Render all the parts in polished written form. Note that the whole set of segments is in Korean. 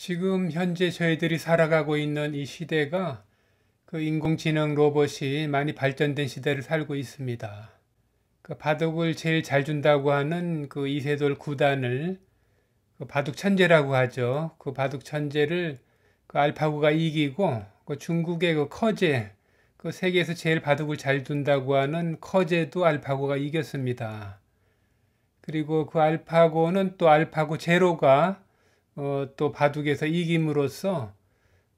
지금 현재 저희들이 살아가고 있는 이 시대가 그 인공지능 로봇이 많이 발전된 시대를 살고 있습니다. 그 바둑을 제일 잘 준다고 하는 그 이세돌 구단을 그 바둑 천재라고 하죠. 그 바둑 천재를 그 알파고가 이기고 그 중국의 그 커제, 그 세계에서 제일 바둑을 잘 둔다고 하는 커제도 알파고가 이겼습니다. 그리고 그 알파고는 또 알파고 제로가 또 바둑에서 이김으로써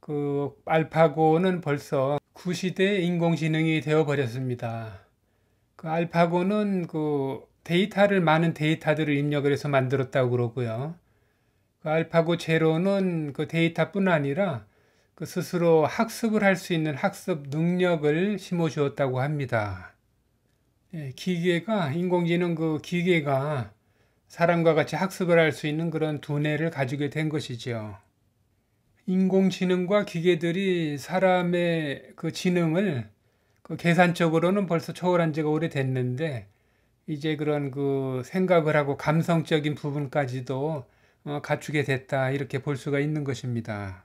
그 알파고는 벌써 구시대의 인공지능이 되어 버렸습니다. 그 알파고는 그 많은 데이터들을 입력을 해서 만들었다고 그러고요. 그 알파고 제로는 그 데이터뿐 아니라 그 스스로 학습을 할 수 있는 학습 능력을 심어 주었다고 합니다. 인공지능 그 기계가 사람과 같이 학습을 할 수 있는 그런 두뇌를 가지게 된 것이죠. 인공지능과 기계들이 사람의 그 지능을 그 계산적으로는 벌써 초월한 지가 오래됐는데, 이제 그런 그 생각을 하고 감성적인 부분까지도 갖추게 됐다, 이렇게 볼 수가 있는 것입니다.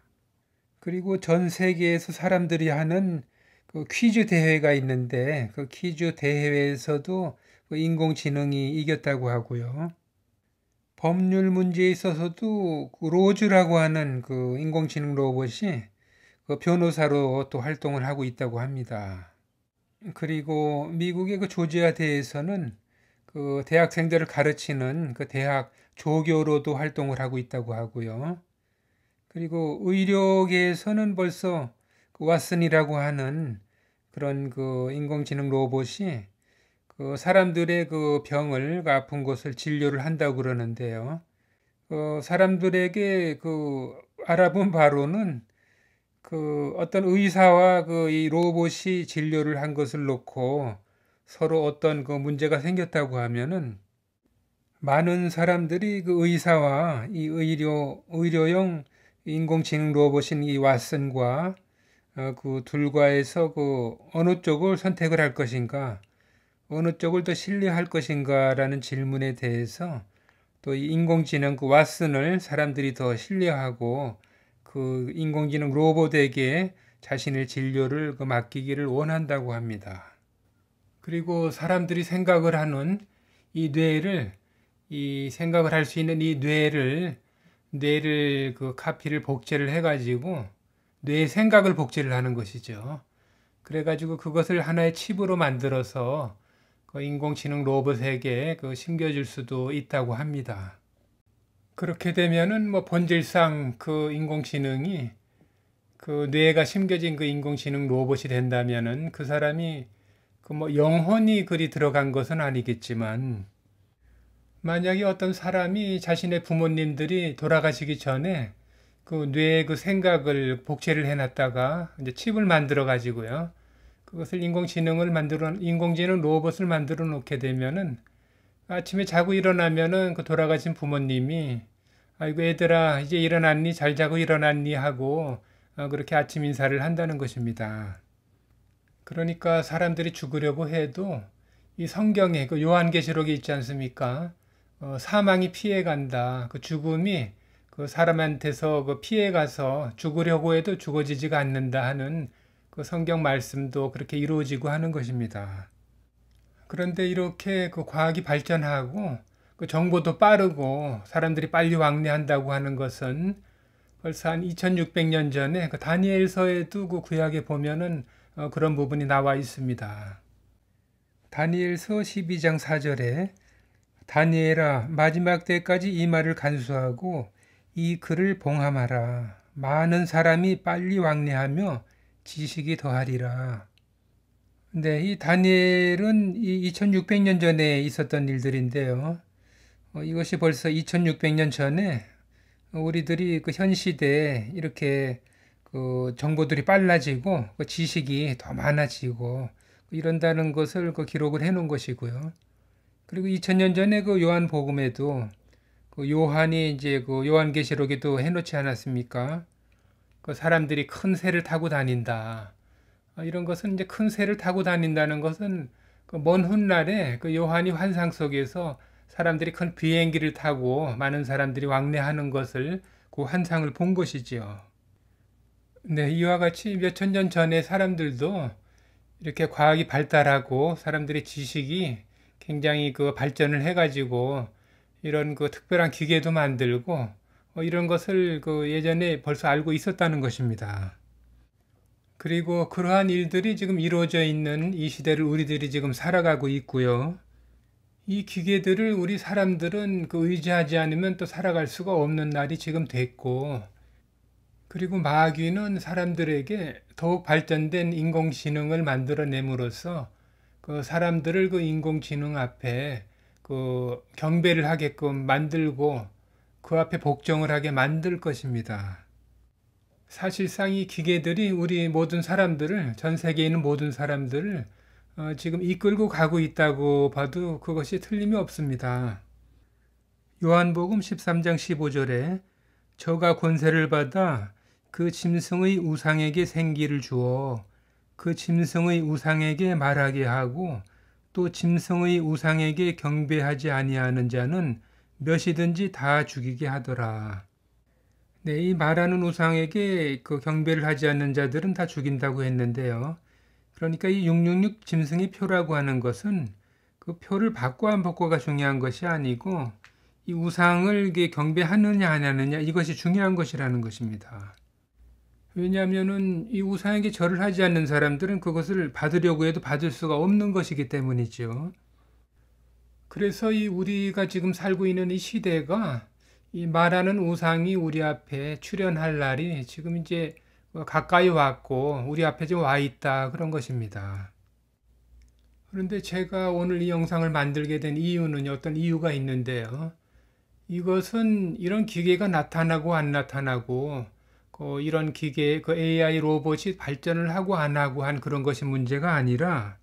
그리고 전 세계에서 사람들이 하는 그 퀴즈 대회가 있는데, 그 퀴즈 대회에서도 그 인공지능이 이겼다고 하고요. 법률 문제에 있어서도 그 로즈라고 하는 그 인공지능 로봇이 그 변호사로 또 활동을 하고 있다고 합니다. 그리고 미국의 그 조지아대에서는 그 대학생들을 가르치는 그 대학 조교로도 활동을 하고 있다고 하고요. 그리고 의료계에서는 벌써 그 왓슨이라고 하는 그런 그 인공지능 로봇이 그 사람들의 그 병을, 그 아픈 것을 진료를 한다고 그러는데요. 사람들에게 그 알아본 바로는 그 어떤 의사와 그 이 로봇이 진료를 한 것을 놓고 서로 어떤 그 문제가 생겼다고 하면은 많은 사람들이 그 의사와 이 의료용 인공지능 로봇인 이 왓슨과 그 둘과에서 그 어느 쪽을 선택을 할 것인가, 어느 쪽을 더 신뢰할 것인가라는 질문에 대해서 또 이 인공지능 그 왓슨을 사람들이 더 신뢰하고 그 인공지능 로봇에게 자신의 진료를 그 맡기기를 원한다고 합니다. 그리고 사람들이 생각을 하는 이 생각을 할 수 있는 이 뇌를 그 카피를 복제를 해가지고 뇌의 생각을 복제를 하는 것이죠. 그래가지고 그것을 하나의 칩으로 만들어서 그 인공지능 로봇에게 그 심겨줄 수도 있다고 합니다. 그렇게 되면은 뭐 본질상 그 인공지능이 그 뇌가 심겨진 그 인공지능 로봇이 된다면은 그 사람이 그 뭐 영혼이 그리 들어간 것은 아니겠지만, 만약에 어떤 사람이 자신의 부모님들이 돌아가시기 전에 그 뇌의 그 생각을 복제를 해놨다가 이제 칩을 만들어 가지고요, 그것을 인공지능 로봇을 만들어 놓게 되면은 아침에 자고 일어나면은 그 돌아가신 부모님이 아이고 애들아 이제 일어났니? 잘 자고 일어났니? 하고 그렇게 아침 인사를 한다는 것입니다. 그러니까 사람들이 죽으려고 해도 이 성경에 그 요한계시록에 있지 않습니까? 사망이 피해간다. 그 죽음이 그 사람한테서 그 피해가서 죽으려고 해도 죽어지지가 않는다 하는 그 성경 말씀도 그렇게 이루어지고 하는 것입니다. 그런데 이렇게 그 과학이 발전하고 그 정보도 빠르고 사람들이 빨리 왕래한다고 하는 것은 벌써 한 2600년 전에 그 다니엘서에도 그 구약에 보면은 그런 부분이 나와 있습니다. 다니엘서 12장 4절에 다니엘아 마지막 때까지 이 말을 간수하고 이 글을 봉함하라. 많은 사람이 빨리 왕래하며 지식이 더하리라. 네, 이 다니엘은 2600년 전에 있었던 일들인데요. 이것이 벌써 2600년 전에 우리들이 그 현 시대에 이렇게 그 정보들이 빨라지고 그 지식이 더 많아지고 이런다는 것을 그 기록을 해 놓은 것이고요. 그리고 2000년 전에 그 요한복음에도 그 요한이 이제 그 요한계시록에도 해 놓지 않았습니까? 그 사람들이 큰 새를 타고 다닌다. 이런 것은 이제 큰 새를 타고 다닌다는 것은 그 먼 훗날에 그 요한이 환상 속에서 사람들이 큰 비행기를 타고 많은 사람들이 왕래하는 것을 그 환상을 본 것이지요. 네, 이와 같이 몇천 년 전에 사람들도 이렇게 과학이 발달하고 사람들의 지식이 굉장히 그 발전을 해가지고 이런 그 특별한 기계도 만들고 이런 것을 그 예전에 벌써 알고 있었다는 것입니다. 그리고 그러한 일들이 지금 이루어져 있는 이 시대를 우리들이 지금 살아가고 있고요. 이 기계들을 우리 사람들은 그 의지하지 않으면 또 살아갈 수가 없는 날이 지금 됐고, 그리고 마귀는 사람들에게 더욱 발전된 인공지능을 만들어냄으로써 그 사람들을 그 인공지능 앞에 그 경배를 하게끔 만들고 그 앞에 복종을 하게 만들 것입니다. 사실상 이 기계들이 우리 모든 사람들을, 전 세계에 있는 모든 사람들을 지금 이끌고 가고 있다고 봐도 그것이 틀림이 없습니다. 요한복음 13장 15절에 저가 권세를 받아 그 짐승의 우상에게 생기를 주어 그 짐승의 우상에게 말하게 하고 또 짐승의 우상에게 경배하지 아니하는 자는 몇이든지 다 죽이게 하더라. 네, 이 말하는 우상에게 그 경배를 하지 않는 자들은 다 죽인다고 했는데요. 그러니까 이 666 짐승의 표라고 하는 것은 그 표를 받고 안 받고가 중요한 것이 아니고 이 우상을 경배하느냐 안 하느냐 이것이 중요한 것이라는 것입니다. 왜냐하면은 이 우상에게 절을 하지 않는 사람들은 그것을 받으려고 해도 받을 수가 없는 것이기 때문이죠. 그래서 이 우리가 지금 살고 있는 이 시대가 이 말하는 우상이 우리 앞에 출현할 날이 지금 이제 가까이 왔고 우리 앞에 지금 와 있다 그런 것입니다. 그런데 제가 오늘 이 영상을 만들게 된 이유는 어떤 이유가 있는데요. 이것은 이런 기계가 나타나고 안 나타나고 이런 기계, 그 AI 로봇이 발전을 하고 안 하고 한 그런 것이 문제가 아니라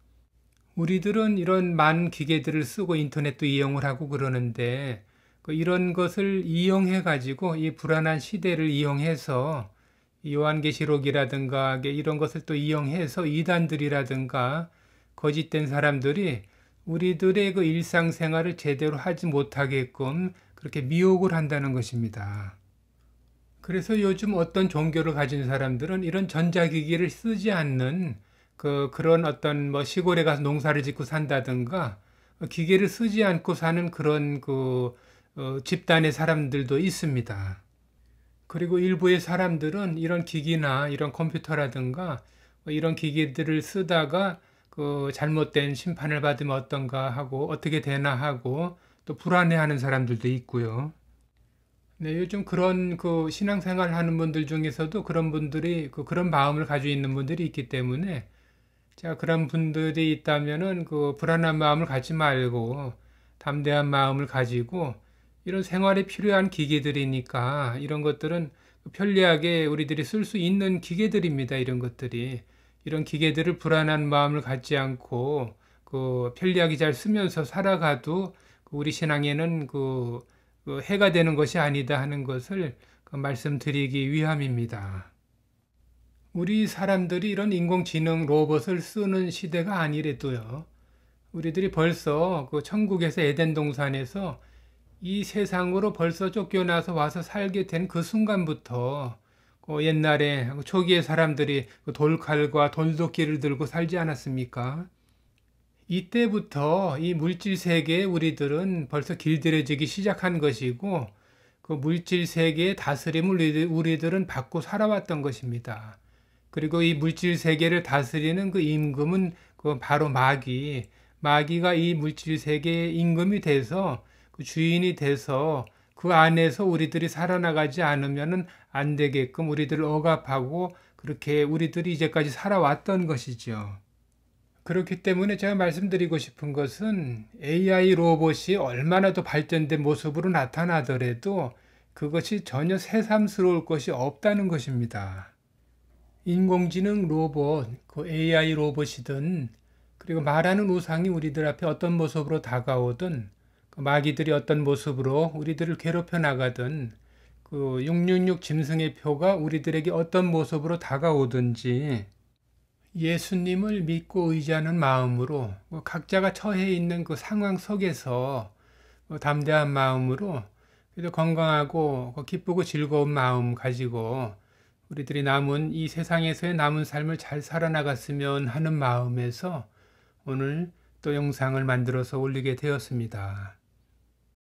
우리들은 이런 많은 기계들을 쓰고 인터넷도 이용을 하고 그러는데 이런 것을 이용해 가지고 이 불안한 시대를 이용해서 요한계시록이라든가 이런 것을 또 이용해서 이단들이라든가 거짓된 사람들이 우리들의 그 일상생활을 제대로 하지 못하게끔 그렇게 미혹을 한다는 것입니다. 그래서 요즘 어떤 종교를 가진 사람들은 이런 전자기기를 쓰지 않는 그런 어떤 뭐 시골에 가서 농사를 짓고 산다든가 기계를 쓰지 않고 사는 그런 집단의 사람들도 있습니다. 그리고 일부의 사람들은 이런 기기나 이런 컴퓨터라든가 이런 기기들을 쓰다가 잘못된 심판을 받으면 어떤가 하고 어떻게 되나 하고 또 불안해하는 사람들도 있고요. 네, 요즘 그런 신앙생활 하는 분들 중에서도 그런 분들이 그런 마음을 가지고 있는 분들이 있기 때문에 자, 그런 분들이 있다면은 불안한 마음을 갖지 말고 담대한 마음을 가지고 이런 생활에 필요한 기계들이니까 이런 것들은 편리하게 우리들이 쓸 수 있는 기계들입니다. 이런 것들이. 이런 기계들을 불안한 마음을 갖지 않고 편리하게 잘 쓰면서 살아가도 우리 신앙에는 해가 되는 것이 아니다 하는 것을 말씀드리기 위함입니다. 우리 사람들이 이런 인공지능 로봇을 쓰는 시대가 아니래도요. 우리들이 벌써 천국에서 에덴 동산에서 이 세상으로 벌써 쫓겨나서 와서 살게 된 그 순간부터 옛날에 초기의 사람들이 돌칼과 돌도끼를 들고 살지 않았습니까? 이때부터 이 물질 세계에 우리들은 벌써 길들여지기 시작한 것이고 그 물질 세계의 다스림을 우리들은 받고 살아왔던 것입니다. 그리고 이 물질 세계를 다스리는 그 임금은 바로 마귀가 이 물질 세계의 임금이 돼서 그 주인이 돼서 그 안에서 우리들이 살아나가지 않으면 안 되게끔 우리들을 억압하고 그렇게 우리들이 이제까지 살아왔던 것이죠. 그렇기 때문에 제가 말씀드리고 싶은 것은 AI 로봇이 얼마나 더 발전된 모습으로 나타나더라도 그것이 전혀 새삼스러울 것이 없다는 것입니다. 인공지능 로봇, AI 로봇이든 그리고 말하는 우상이 우리들 앞에 어떤 모습으로 다가오든 마귀들이 어떤 모습으로 우리들을 괴롭혀 나가든 666 짐승의 표가 우리들에게 어떤 모습으로 다가오든지 예수님을 믿고 의지하는 마음으로 각자가 처해 있는 그 상황 속에서 담대한 마음으로 그래도 건강하고 기쁘고 즐거운 마음 가지고 우리들이 남은 이 세상에서의 남은 삶을 잘 살아나갔으면 하는 마음에서 오늘 또 영상을 만들어서 올리게 되었습니다.